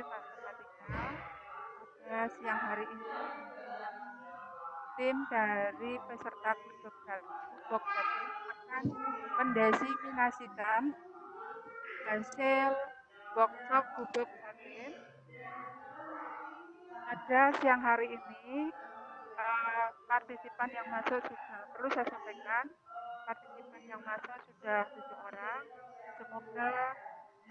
Mas Fatika. Pada siang hari ini tim dari peserta Gubuk Jatim akan mendesimasikan hasil workshop Gubuk Jatim. Pada siang hari ini partisipan yang masuk sudah, perlu saya sampaikan, partisipan yang masuk sudah 7 orang. Semoga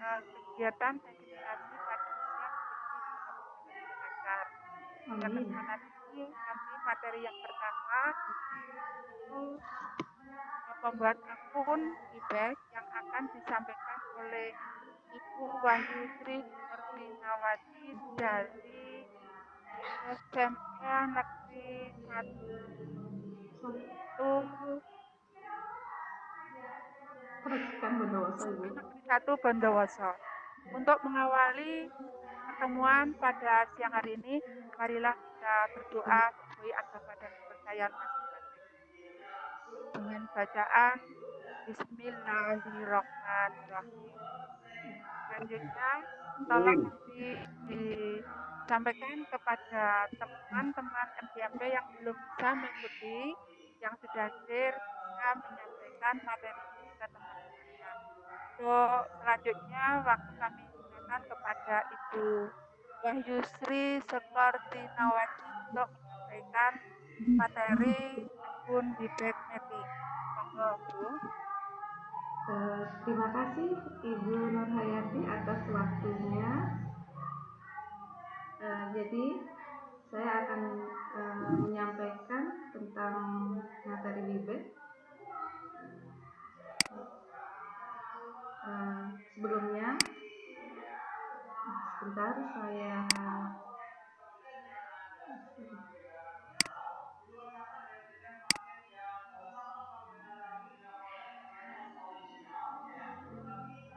kegiatan desimasi pada siang hari ini bisa berjalan dengan lancar. Pada kesempatan ini nanti materi yang pertama itu pembuat akun Webek yang akan disampaikan oleh Ibu Wahyu Sri Sukortinawati dari SMA Negeri 1 Bondowoso. Untuk mengawali pertemuan pada siang hari ini, marilah kita berdoa sesuai agama dan kepercayaan masing-masing. Dengan bacaan Bismillahirrahmanirrahim. Selanjutnya, tolong nanti disampaikan kepada teman-teman MGMP yang belum bisa mengikuti, yang sudah hadir, bisa menyampaikan materi ini ke teman-temannya. Untuk selanjutnya, waktu kami silakan kepada Ibu Wahyu Sri Sukortinawati untuk menyampaikan materi akun Webek Mapping. Monggo, Bu. Terima kasih Ibu Nurhayati atas waktunya. Jadi saya akan menyampaikan tentang materi Webek. Sebelumnya, sebentar saya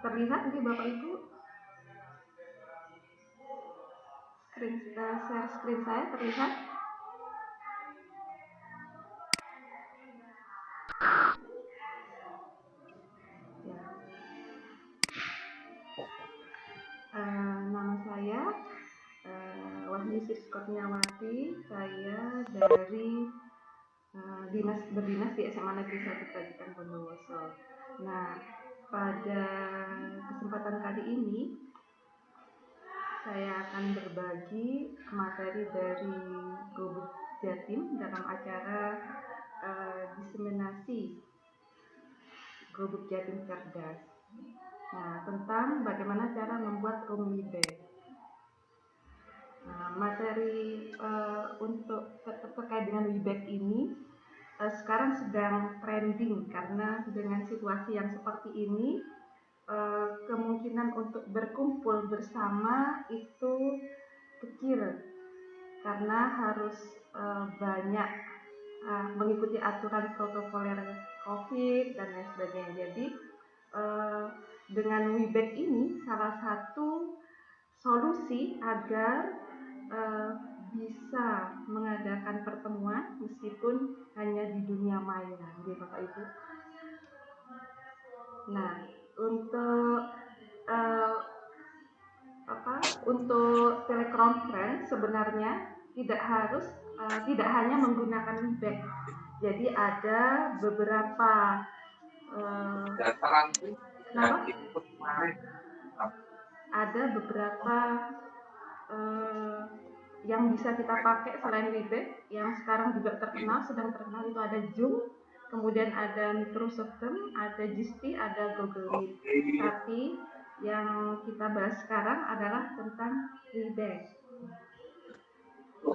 terlihat di Bapak Ibu share screen saya terlihat. Nama saya Wahyu Sri Sukortinawati. Saya dari berdinas di SMA Negeri 1 Krajikan Bondowoso. Nah, pada kesempatan kali ini saya akan berbagi materi dari Gubuk Jatim dalam acara diseminasi Gubuk Jatim Cerdas. Nah, tentang bagaimana cara membuat room Webek. Nah, materi untuk terkait dengan Webek ini sekarang sedang trending karena dengan situasi yang seperti ini kemungkinan untuk berkumpul bersama itu kecil karena harus banyak mengikuti aturan protokoler COVID dan lain sebagainya. Jadi dengan Webek ini salah satu solusi agar bisa mengadakan pertemuan meskipun hanya di dunia maya, gitu Bapak Ibu. Nah, untuk teleconference sebenarnya tidak hanya menggunakan Webek. Jadi ada beberapa yang bisa kita pakai selain Webek yang sekarang juga sedang terkenal itu ada Zoom, kemudian ada Microsoft Teams, ada Jitsi, ada Google Meet. Tapi yang kita bahas sekarang adalah tentang Webek.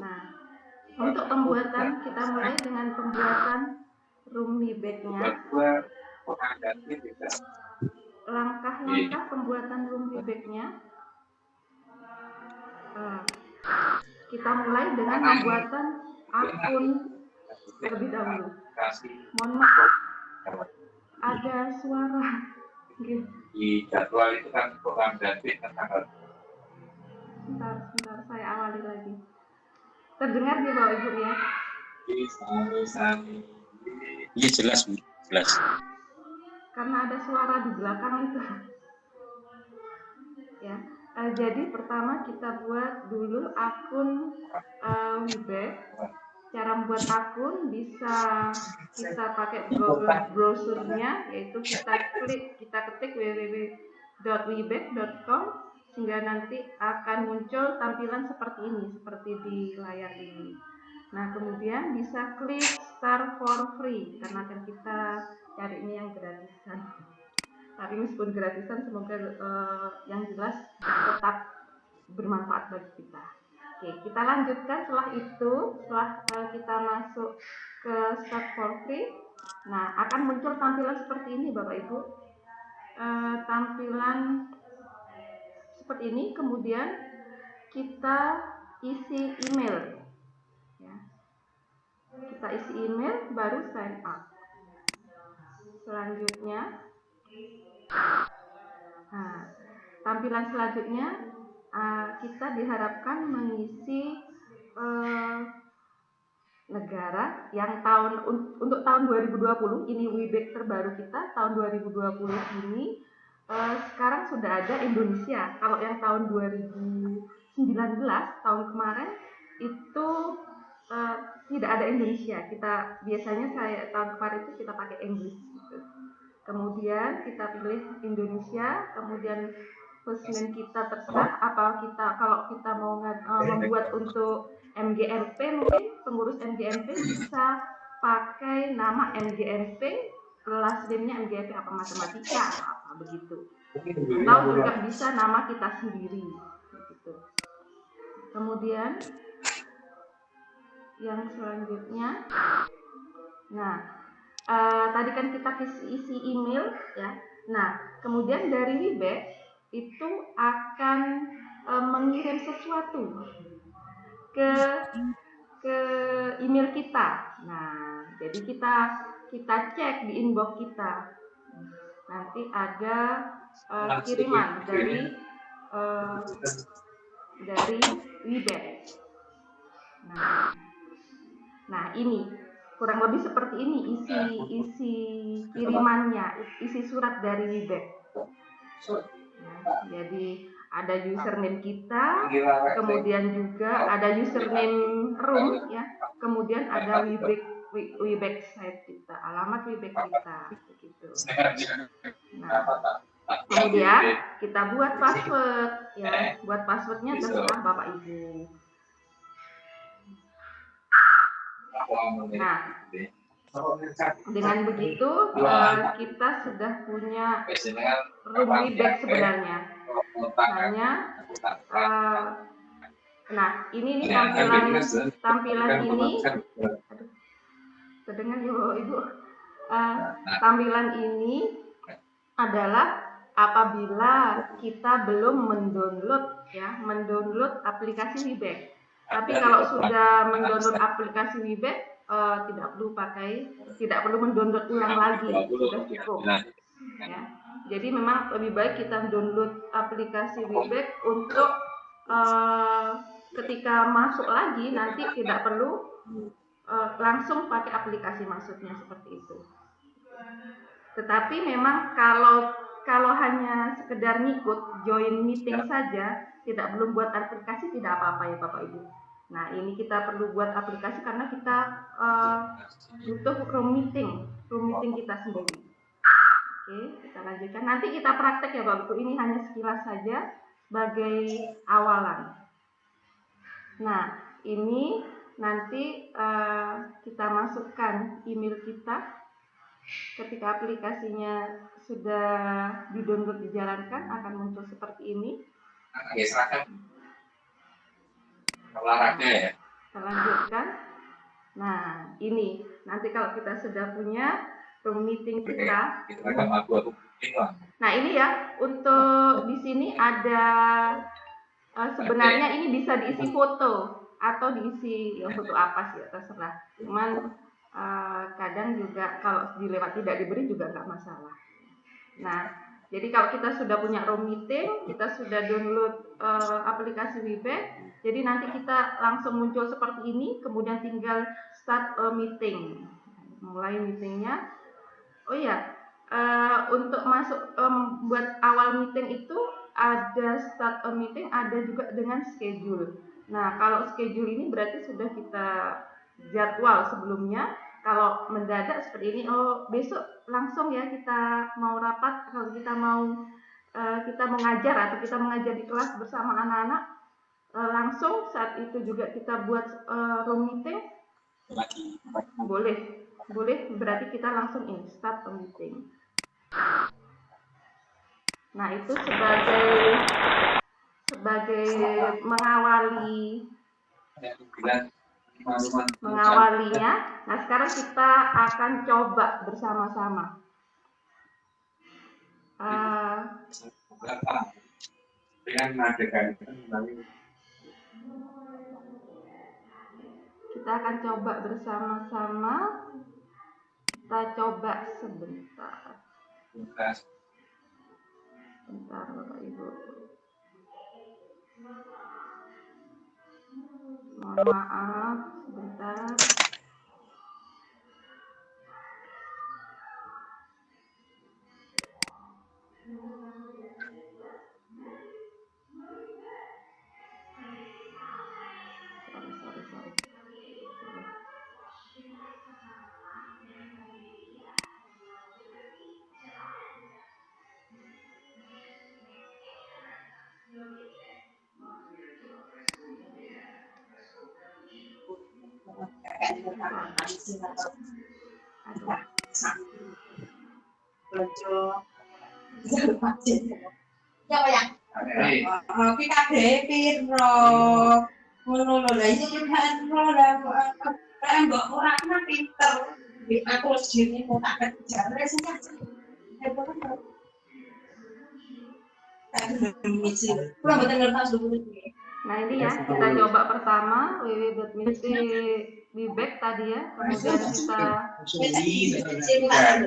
Nah, untuk pembuatan kita mulai dengan pembuatan room Webek-nya. Langkah-langkah pembuatan room Webek-nya. Kita mulai dengan pembuatan akun terlebih dahulu. Mohon maaf, ada suara. Di jadwal itu kan program David tanggal. Sebentar, saya awali lagi. Terdengar di bawah Ibu ya? Iya jelas. Karena ada suara di belakang itu. Ya. Jadi pertama kita buat dulu akun Webex. Cara membuat akun bisa kita pakai Google browsernya, yaitu kita ketik www.webex.com sehingga nanti akan muncul tampilan seperti ini, seperti di layar ini. Nah, kemudian bisa klik start for free karena akan kita cari ini yang gratisan. Tapi meskipun gratisan, semoga yang jelas tetap bermanfaat bagi kita. Oke, kita lanjutkan setelah itu, setelah kita masuk ke start for free, nah akan muncul tampilan seperti ini Bapak Ibu. Tampilan seperti ini, kemudian kita isi email. Ya. Kita isi email, baru sign up. Selanjutnya, nah, tampilan selanjutnya kita diharapkan mengisi negara yang untuk tahun 2020 ini Webex terbaru kita tahun 2020 ini sekarang sudah ada Indonesia. Kalau yang tahun 2019 tahun kemarin itu tidak ada Indonesia. Tahun kemarin itu kita pakai Inggris gitu. Kemudian kita pilih Indonesia, kemudian first kita terserah kalau kita mau membuat untuk MGMP, mungkin pengurus MGMP bisa pakai nama MGMP, last name-nya MGMP apa matematika apa begitu. Atau juga bisa nama kita sendiri begitu. Kemudian yang selanjutnya, nah tadi kan kita isi email ya. Nah, kemudian dari Webex itu akan mengirim sesuatu ke email kita. Nah, jadi kita cek di inbox kita. Nanti ada kiriman dari Webex. Nah, ini kurang lebih seperti ini isi kirimannya, isi surat dari Webex. Jadi ada username kita, kemudian juga ada username room ya, kemudian ada Webex site kita, alamat Webex kita begitu. Nah, kemudian kita buat password ya, buat passwordnya terserah Bapak Ibu. Nah, dengan begitu kita sudah punya room Webex sebenarnya. Nah ini tampilan ini, terdengar ya Ibu. Tampilan ini adalah apabila kita belum mendownload aplikasi Webex. Tapi kalau sudah mendownload aplikasi Webex, tidak perlu mendownload ulang lagi, sudah cukup. Ya. Jadi memang lebih baik kita download aplikasi Webex untuk ketika masuk lagi nanti tidak perlu langsung pakai aplikasi maksudnya seperti itu. Tetapi memang kalau hanya sekedar ngikut join meeting saja, tidak belum buat aplikasi tidak apa-apa ya Bapak Ibu. Nah ini kita perlu buat aplikasi karena kita butuh room meeting kita sendiri. Oke, kita lanjutkan. Nanti kita praktek ya Bapak Ibu. Ini hanya sekilas saja sebagai awalan. Nah ini nanti kita masukkan email kita. Ketika aplikasinya sudah di-download dijalankan akan muncul seperti ini. Olahraga ya. Kita lanjutkan. Nah, ini nanti kalau kita sudah punya room meeting kita. Nah, ini ya untuk di sini ada sebenarnya ini bisa diisi foto atau diisi ya foto apa sih terserah. Cuman kadang juga kalau tidak diberi juga nggak masalah. Nah, jadi kalau kita sudah punya room meeting, kita sudah download aplikasi Webex, jadi nanti kita langsung muncul seperti ini, kemudian tinggal start a meeting, mulai meetingnya. Oh ya, untuk masuk buat awal meeting itu ada start a meeting, ada juga dengan schedule. Nah, kalau schedule ini berarti sudah kita jadwal sebelumnya. Kalau mendadak seperti ini, oh besok langsung ya kita mau rapat, kalau kita mau kita mengajar atau kita mengajar di kelas bersama anak-anak, langsung saat itu juga kita buat room meeting, boleh berarti kita langsung start a meeting. Nah, itu sebagai mengawalinya. Nah, sekarang kita akan coba bersama-sama. Kita akan coba bersama-sama. Kita coba sebentar. Bentar, Bapak Ibu. Mohon maaf, sebentar. Sorry. Nah, ini ya, kita coba pertama www.meeting tadi ya, kemudian kita mohon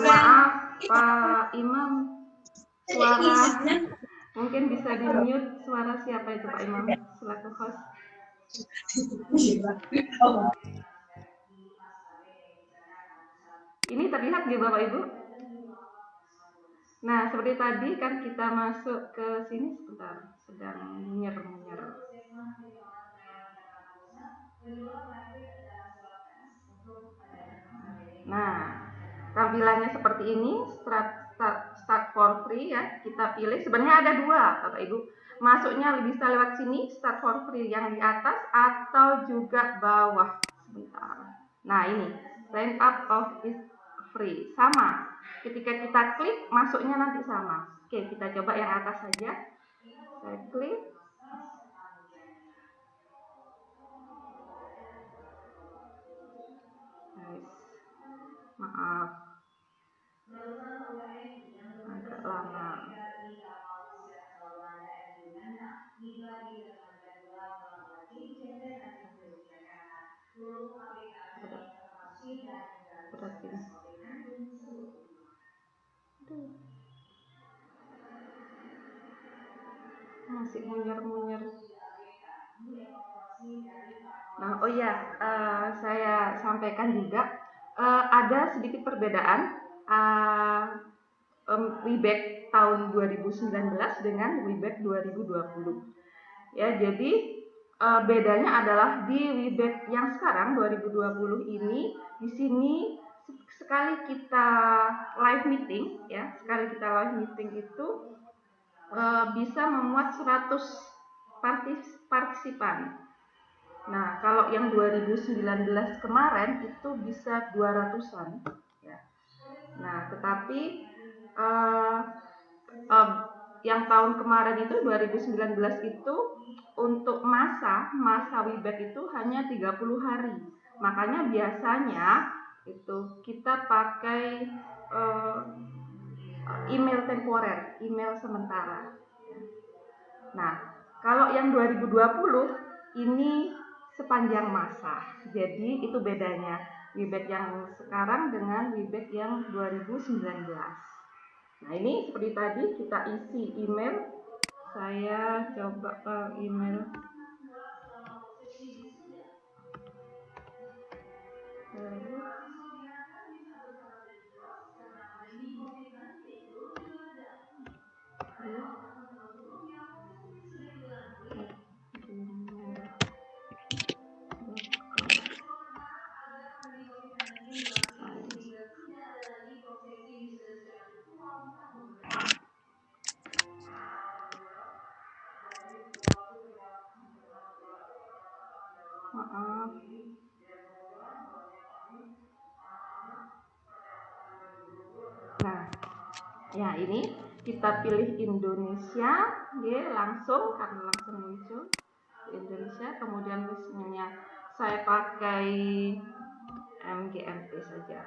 maaf Pak Imam, suara mungkin bisa di mute. Suara siapa itu Pak Imam selaku host? Ini terlihat nggak Bapak Ibu? Nah, seperti tadi kan kita masuk ke sini, sebentar, sedang menyer. Nah, tampilannya seperti ini, start for free ya, kita pilih. Sebenarnya ada dua Bapak Ibu, masuknya bisa lewat sini, start for free yang di atas atau juga bawah. Sebentar. Nah, ini sign up of is free, sama. Ketika kita klik, masuknya nanti sama. Oke, kita coba yang atas saja. Saya klik. Maaf, agak lama. Masih munyer. Nah, oh ya, saya sampaikan juga ada sedikit perbedaan WIBEK tahun 2019 dengan WIBEK 2020. Ya, jadi bedanya adalah di WIBEK yang sekarang 2020 ini, di sini sekali kita live meeting ya, itu bisa memuat 100 partisipan. Nah, kalau yang 2019 kemarin itu bisa 200-an ya. Nah, tetapi yang tahun kemarin itu 2019 itu untuk masa WIBEK itu hanya 30 hari. Makanya biasanya itu kita pakai email temporer, email sementara. Nah, kalau yang 2020 ini sepanjang masa. Jadi itu bedanya WIBEK yang sekarang dengan WIBEK yang 2019. Nah, ini seperti tadi kita isi email Saya coba ke email. Maaf. Nah, ya ini kita pilih Indonesia, ya langsung karena langsung muncul Indonesia. Kemudian listenernya saya pakai MGMT saja.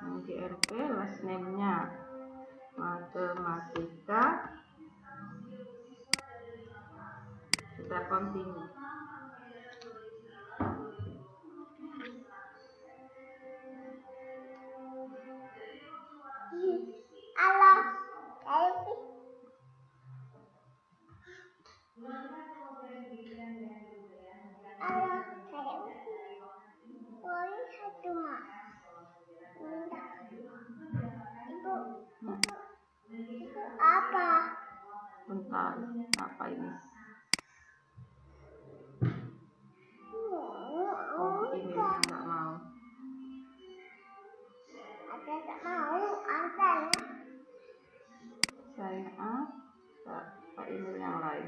MGMT last name-nya matematika. Kita continue. Bentar, apa ini? Oh, ini yang nggak mau. Saya apa email yang lain?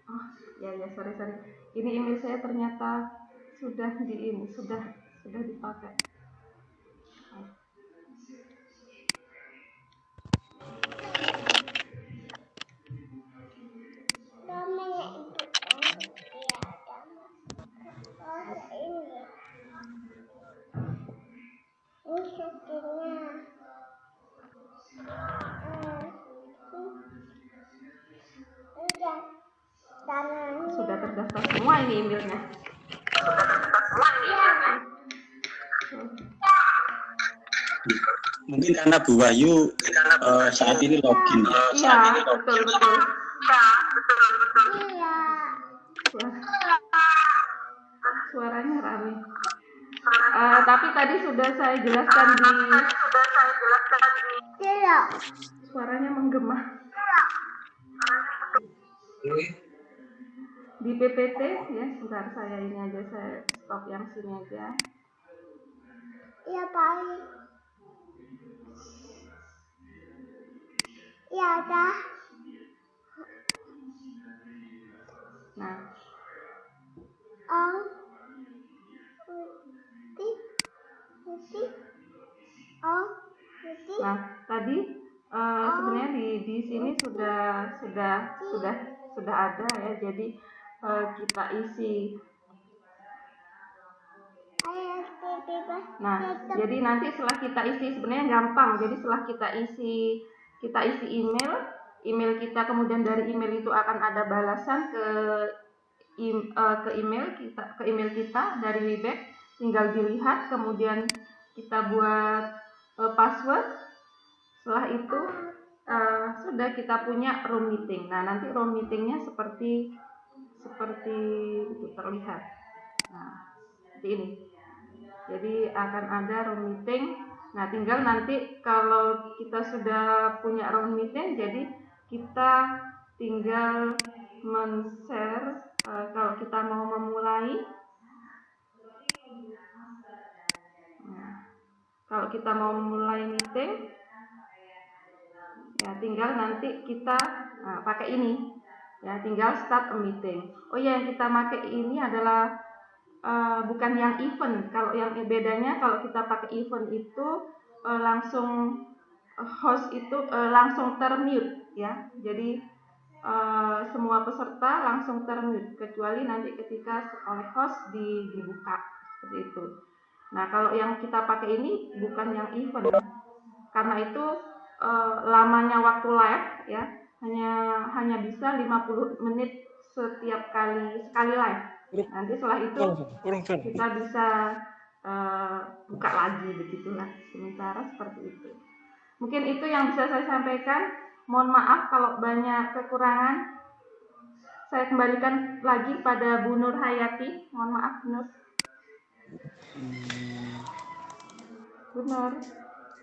Oh, ya sorry. Ini email saya ternyata sudah dipakai. Sudah terdaftar semua ini emailnya. Mungkin karena Bu Wahyu saat ini login. Iya, betul. Suaranya ramai. Tapi tadi sudah saya jelaskan suaranya menggema. Di PPT ya, sebentar saya ini aja, saya stop yang sini aja. Iya, Pak. Iya, dah. Nah. Nah, tadi sebenarnya di sini sudah ada ya. Jadi kita isi. Nah, jadi nanti setelah kita isi sebenarnya gampang. Jadi setelah kita isi email kita, kemudian dari email itu akan ada balasan ke email kita dari Webex. Tinggal dilihat, kemudian kita buat password. Setelah itu sudah kita punya room meeting. Nah, nanti room meetingnya seperti itu terlihat. Nah, seperti ini. Jadi akan ada room meeting. Nah, tinggal nanti kalau kita sudah punya room meeting, jadi kita tinggal men-share kalau kita mau memulai. Nah, kalau kita mau memulai meeting, ya tinggal nanti kita pakai ini. Ya, tinggal start a meeting. Oh ya, yang kita pakai ini adalah bukan yang event. Kalau yang bedanya, kalau kita pakai event itu langsung host itu langsung termute ya. Jadi semua peserta langsung termute kecuali nanti ketika oleh host dibuka seperti itu. Nah, kalau yang kita pakai ini bukan yang event. Karena itu lamanya waktu live ya hanya bisa 50 menit sekali live. Nanti setelah itu kita bisa buka lagi, begitulah. Sementara seperti itu. Mungkin itu yang bisa saya sampaikan. Mohon maaf kalau banyak kekurangan. Saya kembalikan lagi pada Bu Nur Hayati. Mohon maaf, Nur. Bu Nur,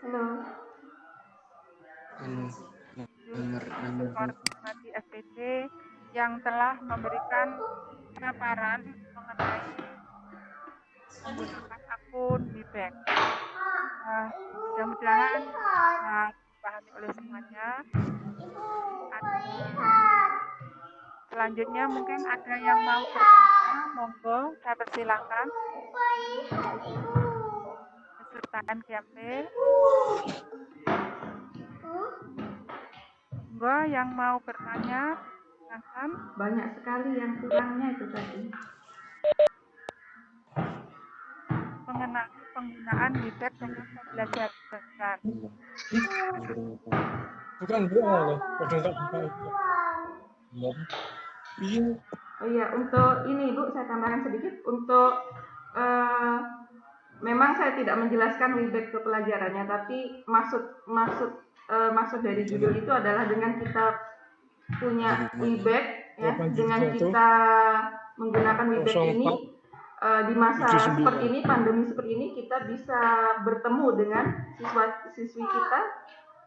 halo. Koordinasi SPD yang telah memberikan paparan mengenai menggunakan akun WeBank. Mudah-mudahan dipahami oleh semuanya. Selanjutnya mungkin ada yang mau bertanya, monggo saya persilakan. Kesertaan GMP. Monggo yang mau bertanya, silakan. Banyak sekali yang kurangnya itu tadi. Mengenai penggunaan WeBank dengan pembelajaran. Bukan loh, Oh iya, untuk ini Bu, saya tambahkan sedikit. Untuk memang saya tidak menjelaskan WeBank ke pelajarannya, tapi maksud dari judul itu adalah dengan kita punya WeBank, ya, dengan kita menggunakan WeBank ini di masa seperti ini, pandemi seperti ini, kita bisa bertemu dengan siswa-siswi kita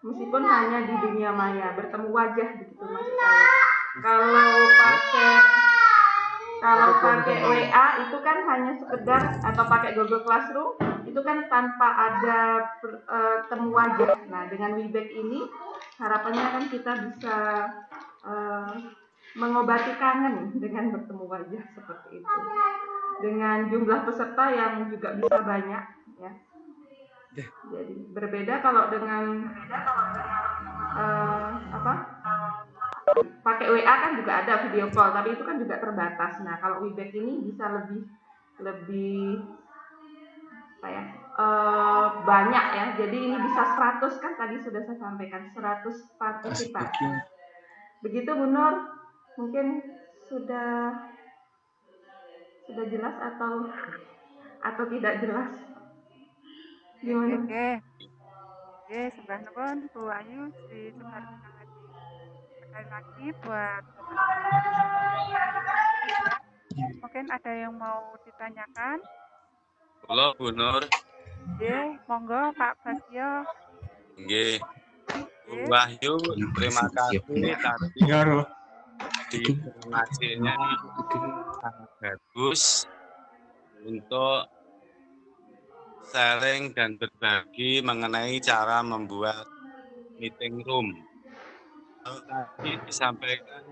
meskipun hanya di dunia maya, bertemu wajah, begitu maksud saya. Kalau pakai WA itu kan hanya sekedar, atau pakai Google Classroom itu kan tanpa ada temu wajah. Nah, dengan WeBank ini harapannya kan kita bisa mengobati kangen dengan bertemu wajah seperti itu. Dengan jumlah peserta yang juga bisa banyak, ya. Jadi berbeda kalau dengan pakai WA kan juga ada video call, tapi itu kan juga terbatas. Nah, kalau WeBank ini bisa lebih banyak, ya. Jadi ini bisa 100, kan tadi sudah saya sampaikan 100 partisipasi. Begitu Bu Nur, mungkin sudah jelas atau tidak jelas? Gimana? Oke, sembah nuwun Bu Ayu, Sri Sukartika Hadi. Sekali lagi buat mungkin ada yang mau ditanyakan. Halo Bu Nur. Nggih, monggo Pak Basyo. Nggih. Bu Wahyu, terima kasih tadi di informasinya sangat bagus untuk sharing dan berbagi mengenai cara membuat meeting room. Kalau tadi disampaikan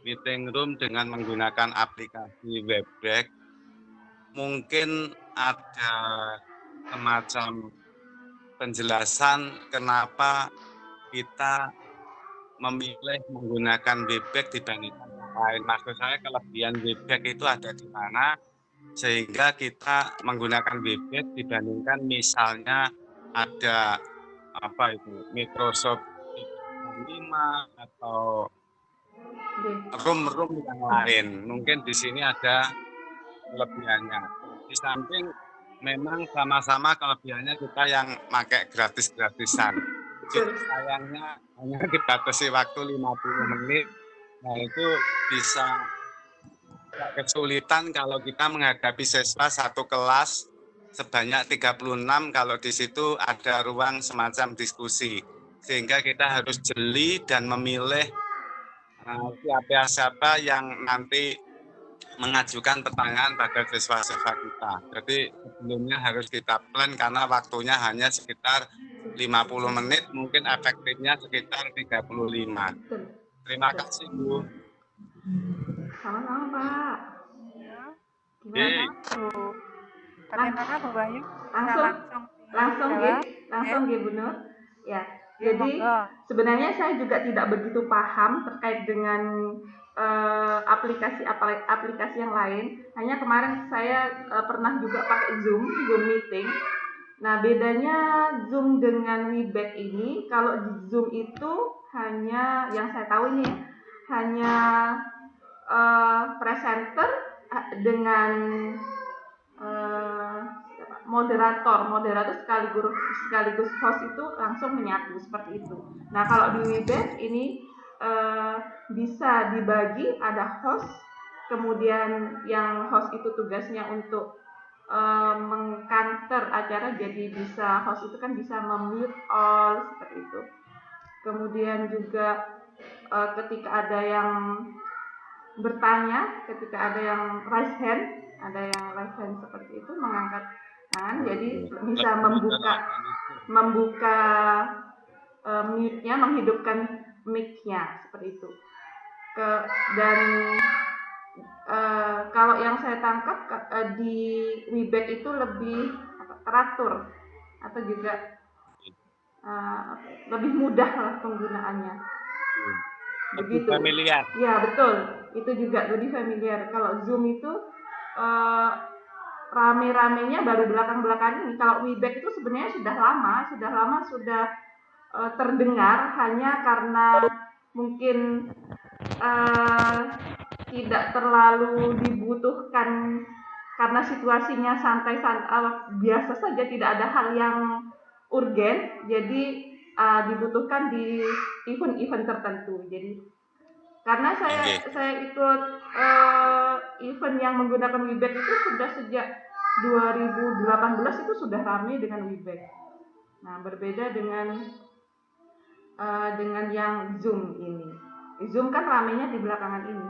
meeting room dengan menggunakan aplikasi WeBank, mungkin ada semacam penjelasan kenapa kita memilih menggunakan WeBank dibandingkan yang lain. Maksud saya kelebihan WeBank itu ada di mana sehingga kita menggunakan WeBank dibandingkan misalnya ada Microsoft 365 atau room yang lain. Mungkin di sini ada kelebihannya. Di samping memang sama-sama kelebihannya kita yang pakai gratis-gratisan. Jadi sayangnya hanya dibatasi waktu 50 menit. Nah, itu bisa kesulitan kalau kita menghadapi siswa satu kelas sebanyak 36 kalau di situ ada ruang semacam diskusi. Sehingga kita harus jeli dan memilih siapa yang nanti mengajukan pertanyaan pada siswa-siswa kita. Jadi sebelumnya harus kita plan karena waktunya hanya sekitar 50 menit, mungkin efektifnya sekitar 35. Terima kasih Bu. Sama-sama Pak. Gimana Bu? Bagaimana Bu Bayu? Langsung Bu Nur. Ya. Jadi sebenarnya saya juga tidak begitu paham terkait dengan aplikasi yang lain. Hanya kemarin saya pernah juga pakai Zoom Meeting. Nah, bedanya Zoom dengan WeBank ini, kalau di Zoom itu hanya yang saya tahu ini hanya presenter dengan moderator sekaligus host itu langsung menyatu seperti itu. Nah, kalau di Webex ini bisa dibagi, ada host, kemudian yang host itu tugasnya untuk mengkanter acara, jadi bisa host itu kan bisa memute all seperti itu. Kemudian juga ketika ada yang bertanya, ketika ada yang raise hand seperti itu, mengangkat tangan, jadi bisa membuka mic-nya, menghidupkan mic-nya seperti itu. Dan kalau yang saya tangkap di Webex itu lebih teratur atau juga lebih mudah lah penggunaannya. Begitu. Familiar. Ya, betul. Itu juga lebih familiar. Kalau Zoom itu rame-ramenya baru belakang-belakang ini. Kalau Webex itu sebenarnya sudah lama terdengar, hanya karena mungkin tidak terlalu dibutuhkan karena situasinya biasa saja, tidak ada hal yang urgen, jadi dibutuhkan di event-event tertentu. Jadi karena saya ikut event yang menggunakan Webex itu sudah sejak 2018 itu sudah ramai dengan Webex. Nah, berbeda dengan yang Zoom ini. Zoom kan ramainya di belakangan ini.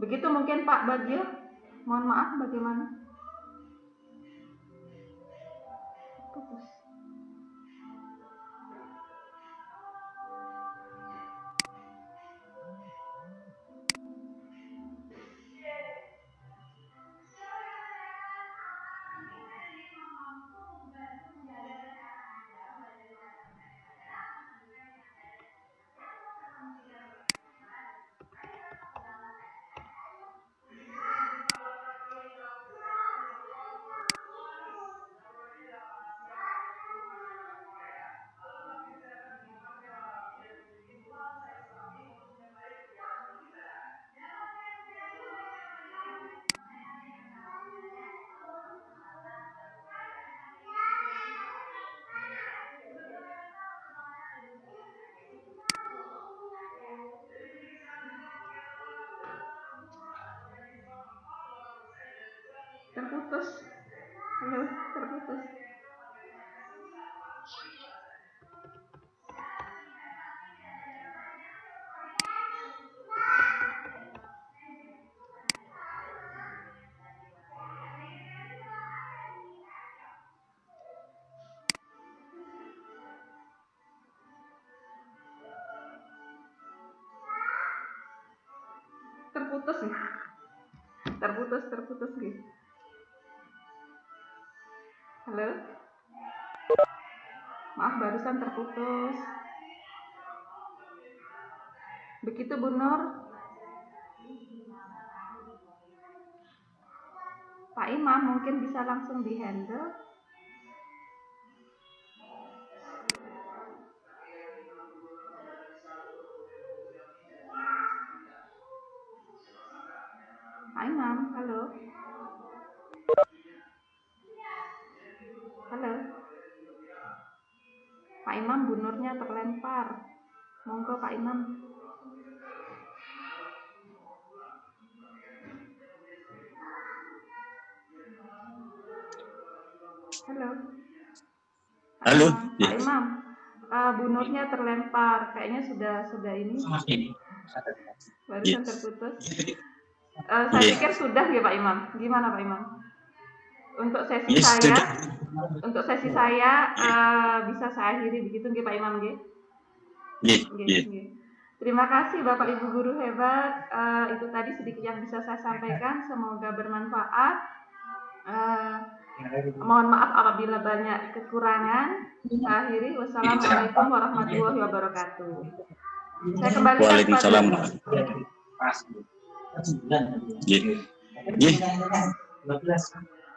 Begitu mungkin Pak Bagio. Mohon maaf, bagaimana? Putus. Terputus. Halo, terputus. Terputus nih. Halo? Maaf, barusan terputus. Begitu Bu Nur. Pak Imam mungkin bisa langsung di-handle. Pak Imam, halo. Halo. Pak Imam, Bu Nurnya terlempar. Monggo Pak Imam. Halo. Halo. Pak Imam, Bu Nurnya terlempar. Kayaknya sudah ini. Barusan terputus. Saya pikir sudah ya Pak Imam. Gimana Pak Imam? Untuk sesi saya bisa saya akhiri begitu nggih Pak Imam nggih? Nggih. Terima kasih Bapak Ibu guru hebat. Itu tadi sedikit yang bisa saya sampaikan. Semoga bermanfaat. Mohon maaf apabila banyak kekurangan. Saya akhiri. Wassalamualaikum warahmatullahi wabarakatuh. Saya kembali Waalaikumsalam.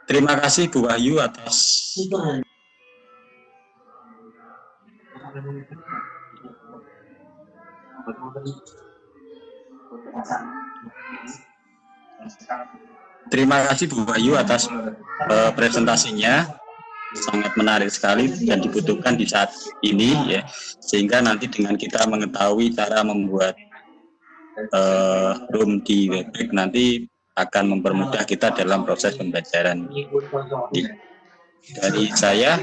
Terima kasih Bu Wahyu atas putus. Terima kasih Bu Bayu atas presentasinya, sangat menarik sekali dan dibutuhkan di saat ini ya, sehingga nanti dengan kita mengetahui cara membuat room di Webex nanti akan mempermudah kita dalam proses pembelajaran. Dari saya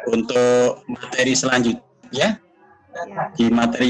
untuk materi selanjutnya, di materi